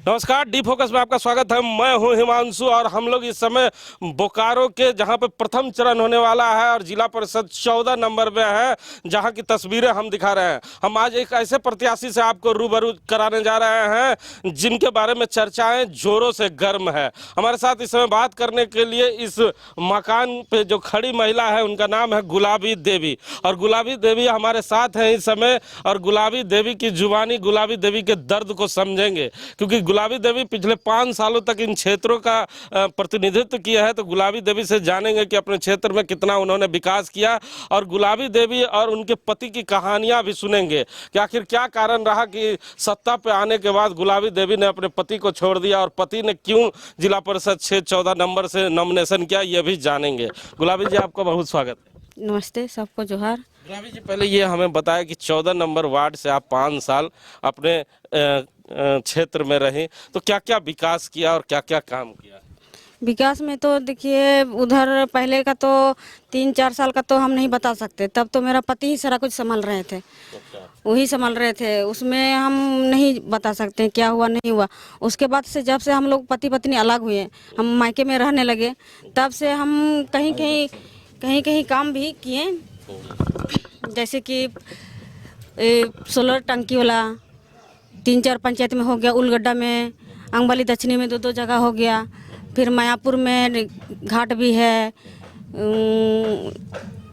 नमस्कार, D focus में आपका स्वागत है। मैं हूं हिमांशु और हम लोग इस समय बोकारो के जहां पे प्रथम चरण होने वाला है और जिला परिषद 14 नंबर पे है, जहां की तस्वीरें हम दिखा रहे हैं। हम आज एक ऐसे प्रत्याशी से आपको रूबरू कराने जा रहे हैं जिनके बारे में चर्चाएं जोरों से गर्म है। हमारे साथ इस समय बात करने के लिए इस मकान पे जो खड़ी महिला है उनका नाम है गुलाबी देवी, और गुलाबी देवी हमारे साथ हैं इस समय। और गुलाबी देवी की जुबानी, गुलाबी देवी के दर्द को समझेंगे, क्योंकि गुलाबी देवी पिछले 5 सालों तक इन क्षेत्रों का प्रतिनिधित्व किया है। तो गुलाबी देवी से जानेंगे कि अपने क्षेत्र में कितना उन्होंने विकास किया, और गुलाबी देवी और उनके पति की कहानियां भी सुनेंगे कि आखिर क्या कारण रहा कि सत्ता पे आने के बाद गुलाबी देवी ने अपने पति को छोड़ दिया, और पति ने क्यों जिला परिषद 14 नंबर से नॉमिनेशन किया, ये भी जानेंगे। गुलाबी जी, आपका बहुत स्वागत है। नमस्ते, सबको जोहार। गुलाबी जी, पहले ये हमें बताया कि 14 नंबर वार्ड से आप 5 साल अपने क्षेत्र में रहे, तो क्या क्या विकास किया और क्या क्या काम किया? विकास में तो देखिए, उधर पहले का तो 3-4 साल का तो हम नहीं बता सकते। तब तो मेरा पति ही सारा कुछ संभाल रहे थे, वही संभाल रहे थे। उसमें हम नहीं बता सकते क्या हुआ नहीं हुआ। उसके बाद से जब से हम लोग पति पत्नी अलग हुए, हम मायके में रहने लगे, तब से हम कहीं काम भी किए। जैसे कि सोलर टंकी वाला 3-4 पंचायत में हो गया, उलगड्डा में, अंगबाली दक्षिणी में 2 जगह हो गया। फिर मायापुर में घाट भी है,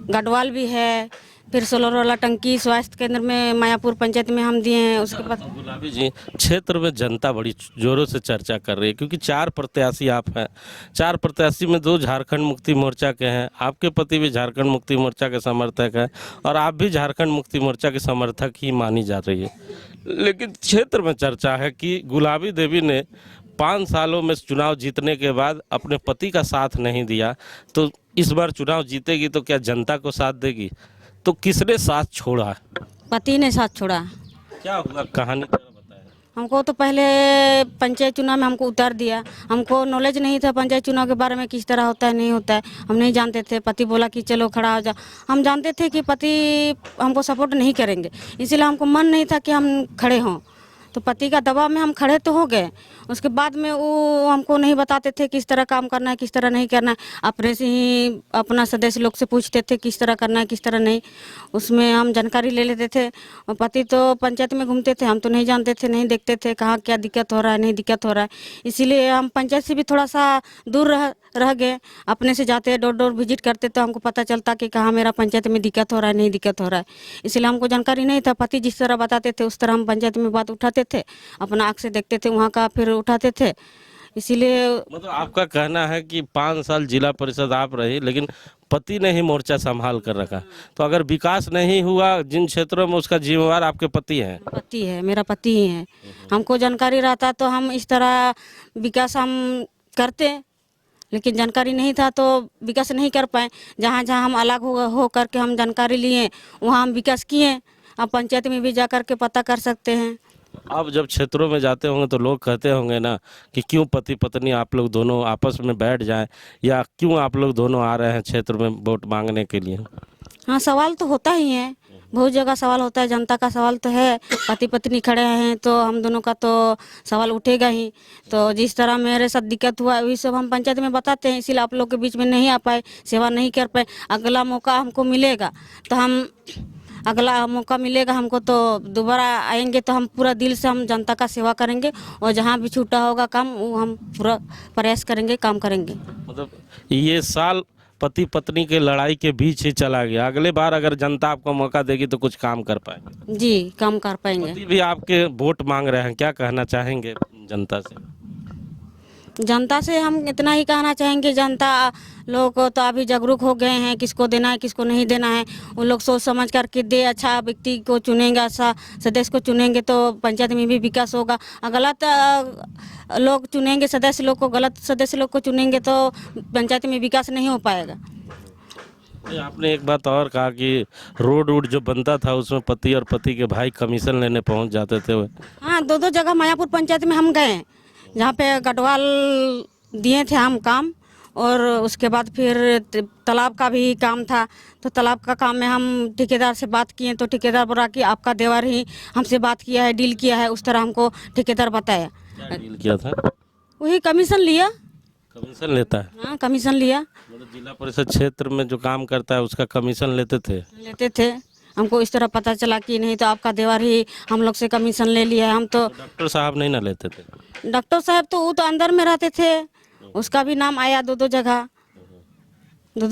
गढ़वाल भी है। फिर सोलर वाला टंकी स्वास्थ्य केंद्र में मायापुर पंचायत में हम दिए हैं। उसके बाद गुलाबी जी, क्षेत्र में जनता बड़ी जोरों से चर्चा कर रही है, क्योंकि 4 प्रत्याशी आप हैं। 4 प्रत्याशी में 2 झारखंड मुक्ति मोर्चा के हैं, आपके पति भी झारखंड मुक्ति मोर्चा के समर्थक हैं, और आप भी झारखंड मुक्ति मोर्चा के समर्थक ही मानी जा रही है। लेकिन क्षेत्र में चर्चा है कि गुलाबी देवी ने 5 सालों में चुनाव जीतने के बाद अपने पति का साथ नहीं दिया, तो इस बार चुनाव जीतेगी तो क्या जनता को साथ देगी? तो किसने साथ छोड़ा? पति ने साथ छोड़ा। क्या हुआ, कहानी जरा बताएं। हमको तो पहले पंचायत चुनाव में हमको उतार दिया। हमको नॉलेज नहीं था पंचायत चुनाव के बारे में, किस तरह होता है नहीं होता है, हम नहीं जानते थे। पति बोला कि चलो खड़ा हो जा। हम जानते थे कि पति हमको सपोर्ट नहीं करेंगे, इसीलिए हमको मन नहीं था कि हम खड़े हों। तो पति का दबाव में हम खड़े तो हो गए। उसके बाद में वो हमको नहीं बताते थे किस तरह काम करना है, किस तरह नहीं करना है। अपने से ही अपना सदस्य लोग से पूछते थे किस तरह करना है, किस तरह नहीं। उसमें हम जानकारी ले लेते थे। और पति तो पंचायत में घूमते थे, हम तो नहीं जानते थे, नहीं देखते थे कहाँ क्या दिक्कत हो रहा है, नहीं दिक्कत हो रहा है। इसीलिए हम पंचायत से भी थोड़ा सा दूर रह गए। अपने से जाते, डोर डोर विजिट करते, तो हमको पता चलता कि कहाँ मेरा पंचायत में दिक्कत हो रहा है, नहीं दिक्कत हो रहा है। इसलिए हमको जानकारी नहीं था। पति जिस तरह बताते थे उस तरह हम पंचायत में बात उठाते थे, अपना आँख से देखते थे, वहाँ का फिर उठाते थे। इसीलिए मतलब आपका कहना है कि 5 साल जिला परिषद आप रही, लेकिन पति ने ही मोर्चा संभाल कर रखा। तो अगर विकास नहीं हुआ जिन क्षेत्रों में, उसका जिम्मेवार आपके पति हैं? पति है, मेरा पति ही है। हमको जानकारी रहता तो हम इस तरह विकास हम करते, लेकिन जानकारी नहीं था तो विकास नहीं कर पाए। जहाँ जहाँ हम अलग हो करके हम जानकारी लिए, वहाँ हम विकास किए। अब पंचायत में भी जा कर के पता कर सकते हैं। आप जब क्षेत्रों में जाते होंगे तो लोग कहते होंगे ना कि क्यों पति पत्नी आप लोग दोनों आपस में बैठ जाएं, या क्यों आप लोग दोनों आ रहे हैं क्षेत्र में वोट मांगने के लिए? हाँ, सवाल तो होता ही है, बहुत जगह सवाल होता है। जनता का सवाल तो है, पति पत्नी खड़े हैं तो हम दोनों का तो सवाल उठेगा ही। तो जिस तरह मेरे साथ दिक्कत हुआ वही सब हम पंचायत में बताते हैं। इसीलिए आप लोग के बीच में नहीं आ पाए, सेवा नहीं कर पाए। अगला मौका हमको मिलेगा तो हम हमको तो दोबारा आएंगे तो हम पूरा दिल से हम जनता का सेवा करेंगे, और जहाँ भी छूटा होगा काम वो हम पूरा प्रयास करेंगे, काम करेंगे। मतलब ये साल पति पत्नी के लड़ाई के बीच ही चला गया, अगले बार अगर जनता आपको मौका देगी तो कुछ काम कर पाएंगे? जी, काम कर पाएंगे। पति भी आपके वोट मांग रहे हैं, क्या कहना चाहेंगे जनता से? जनता से हम इतना ही कहना चाहेंगे, जनता लोग तो अभी जागरूक हो गए हैं, किसको देना है किसको नहीं देना है। उन लोग सोच समझ करके दे, अच्छा व्यक्ति को चुनेंगे, अच्छा सदस्य को चुनेंगे तो पंचायत में भी विकास होगा। गलत लोग चुनेंगे सदस्य लोग को, गलत सदस्य लोग को चुनेंगे तो पंचायत में विकास नहीं हो पाएगा। आपने एक बात और कहा कि रोड जो बनता था उसमें पति और पति के भाई कमीशन लेने पहुंच जाते थे। हाँ, 2 जगह मायापुर पंचायत में हम गए, जहाँ पे गढ़वाल दिए थे हम काम। और उसके बाद फिर तालाब का भी काम था, तो तालाब का काम में हम ठेकेदार से बात किए, तो ठेकेदार बोला कि आपका देवर ही हमसे बात किया है, डील किया है, उस तरह हमको ठेकेदार बताया। क्या डील किया था? वही कमीशन लिया। कमीशन लेता है? हाँ, कमीशन लिया। मतलब जिला परिषद क्षेत्र में जो काम करता है उसका कमीशन लेते थे? लेते थे। हमको इस तरह पता चला कि नहीं तो आपका देवर ही हम लोग से कमीशन ले लिया है। हम तो डॉक्टर साहब नहीं ना लेते थे? डॉक्टर साहब तो वो तो अंदर में रहते थे, उसका भी नाम आया दो दो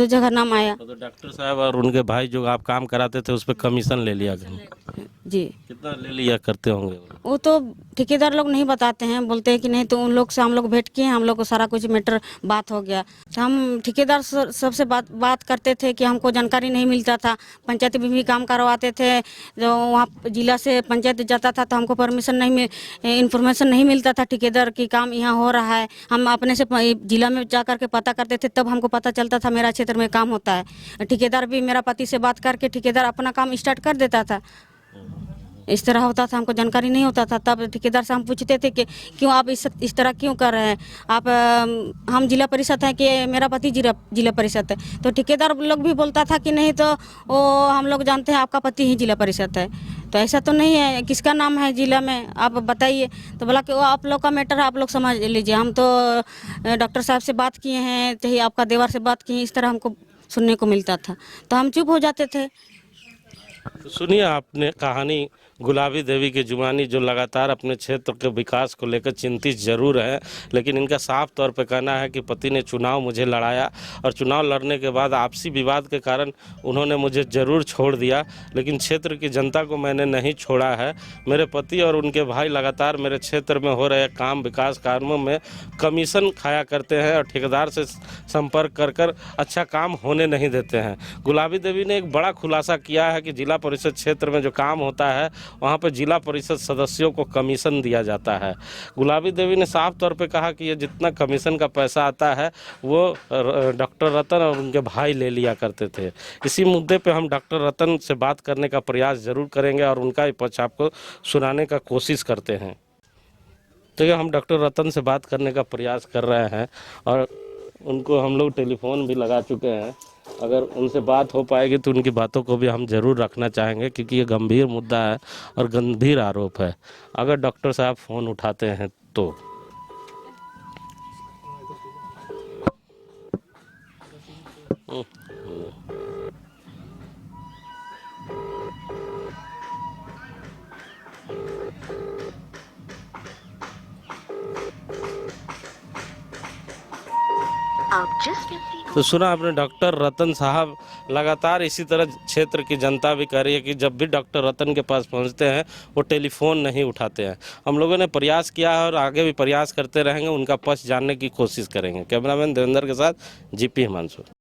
जगह नाम आया। तो डॉक्टर साहब और उनके भाई जो आप काम कराते थे उस पर कमीशन ले लिया? जी, कितना ले लिया करते होंगे? वो तो ठेकेदार लोग नहीं बताते हैं, बोलते हैं कि नहीं तो उन लोग से हम लोग भेंट किए, हम लोग को सारा कुछ मैटर बात हो गया। तो हम ठेकेदार सबसे बात करते थे कि हमको जानकारी नहीं मिलता था। पंचायत में भी काम करवाते थे, जो वहाँ जिला से पंचायत जाता था तो हमको परमिशन नहीं इंफॉर्मेशन नहीं मिलता था ठेकेदार की काम यहाँ हो रहा है। हम अपने से जिला में जा करके पता करते थे, तब हमको पता चलता था मेरा क्षेत्र में काम होता है। ठेकेदार भी मेरा पति से बात करके ठेकेदार अपना काम स्टार्ट कर देता था। इस तरह होता था, हमको जानकारी नहीं होता था। तब ठेकेदार से हम पूछते थे कि क्यों आप इस तरह क्यों कर रहे हैं आप, हम जिला परिषद है कि मेरा पति जिला परिषद है। तो ठेकेदार लोग भी बोलता था कि नहीं तो वो हम लोग जानते हैं आपका पति ही जिला परिषद है। तो ऐसा तो नहीं है, किसका नाम है जिला में आप बताइए। तो बोला कि वो आप लोग का मैटर है, आप लोग समझ लीजिए। हम तो डॉक्टर साहब से बात किए हैं, चाहे आपका देवर से बात किए, इस तरह हमको सुनने को मिलता था। तो हम चुप हो जाते थे। तो सुनिए आपने कहानी गुलाबी देवी की जुबानी, जो लगातार अपने क्षेत्र के विकास को लेकर चिंतित जरूर है, लेकिन इनका साफ तौर पे कहना है कि पति ने चुनाव मुझे लड़ाया और चुनाव लड़ने के बाद आपसी विवाद के कारण उन्होंने मुझे ज़रूर छोड़ दिया, लेकिन क्षेत्र की जनता को मैंने नहीं छोड़ा है। मेरे पति और उनके भाई लगातार मेरे क्षेत्र में हो रहे काम विकास कामों में कमीशन खाया करते हैं और ठेकेदार से संपर्क कर कर अच्छा काम होने नहीं देते हैं। गुलाबी देवी ने एक बड़ा खुलासा किया है कि जिला परिषद क्षेत्र में जो काम होता है वहाँ पर जिला परिषद सदस्यों को कमीशन दिया जाता है। गुलाबी देवी ने साफ तौर पे कहा कि ये जितना कमीशन का पैसा आता है वो डॉक्टर रतन और उनके भाई ले लिया करते थे। इसी मुद्दे पे हम डॉक्टर रतन से बात करने का प्रयास जरूर करेंगे और उनका ही पक्ष आपको सुनाने का कोशिश करते हैं। तो ये हम डॉक्टर रतन से बात करने का प्रयास कर रहे हैं और उनको हम लोग टेलीफोन भी लगा चुके हैं। अगर उनसे बात हो पाएगी तो उनकी बातों को भी हम ज़रूर रखना चाहेंगे, क्योंकि ये गंभीर मुद्दा है और गंभीर आरोप है। अगर डॉक्टर साहब फ़ोन उठाते हैं तो आप जिस व्यक्ति को तो सुना आपने, डॉक्टर रतन साहब लगातार इसी तरह क्षेत्र की जनता भी कह रही है कि जब भी डॉक्टर रतन के पास पहुंचते हैं वो टेलीफोन नहीं उठाते हैं। हम लोगों ने प्रयास किया है और आगे भी प्रयास करते रहेंगे, उनका पक्ष जानने की कोशिश करेंगे। कैमरामैन देवेंद्र के साथ जीपी हिमांशु।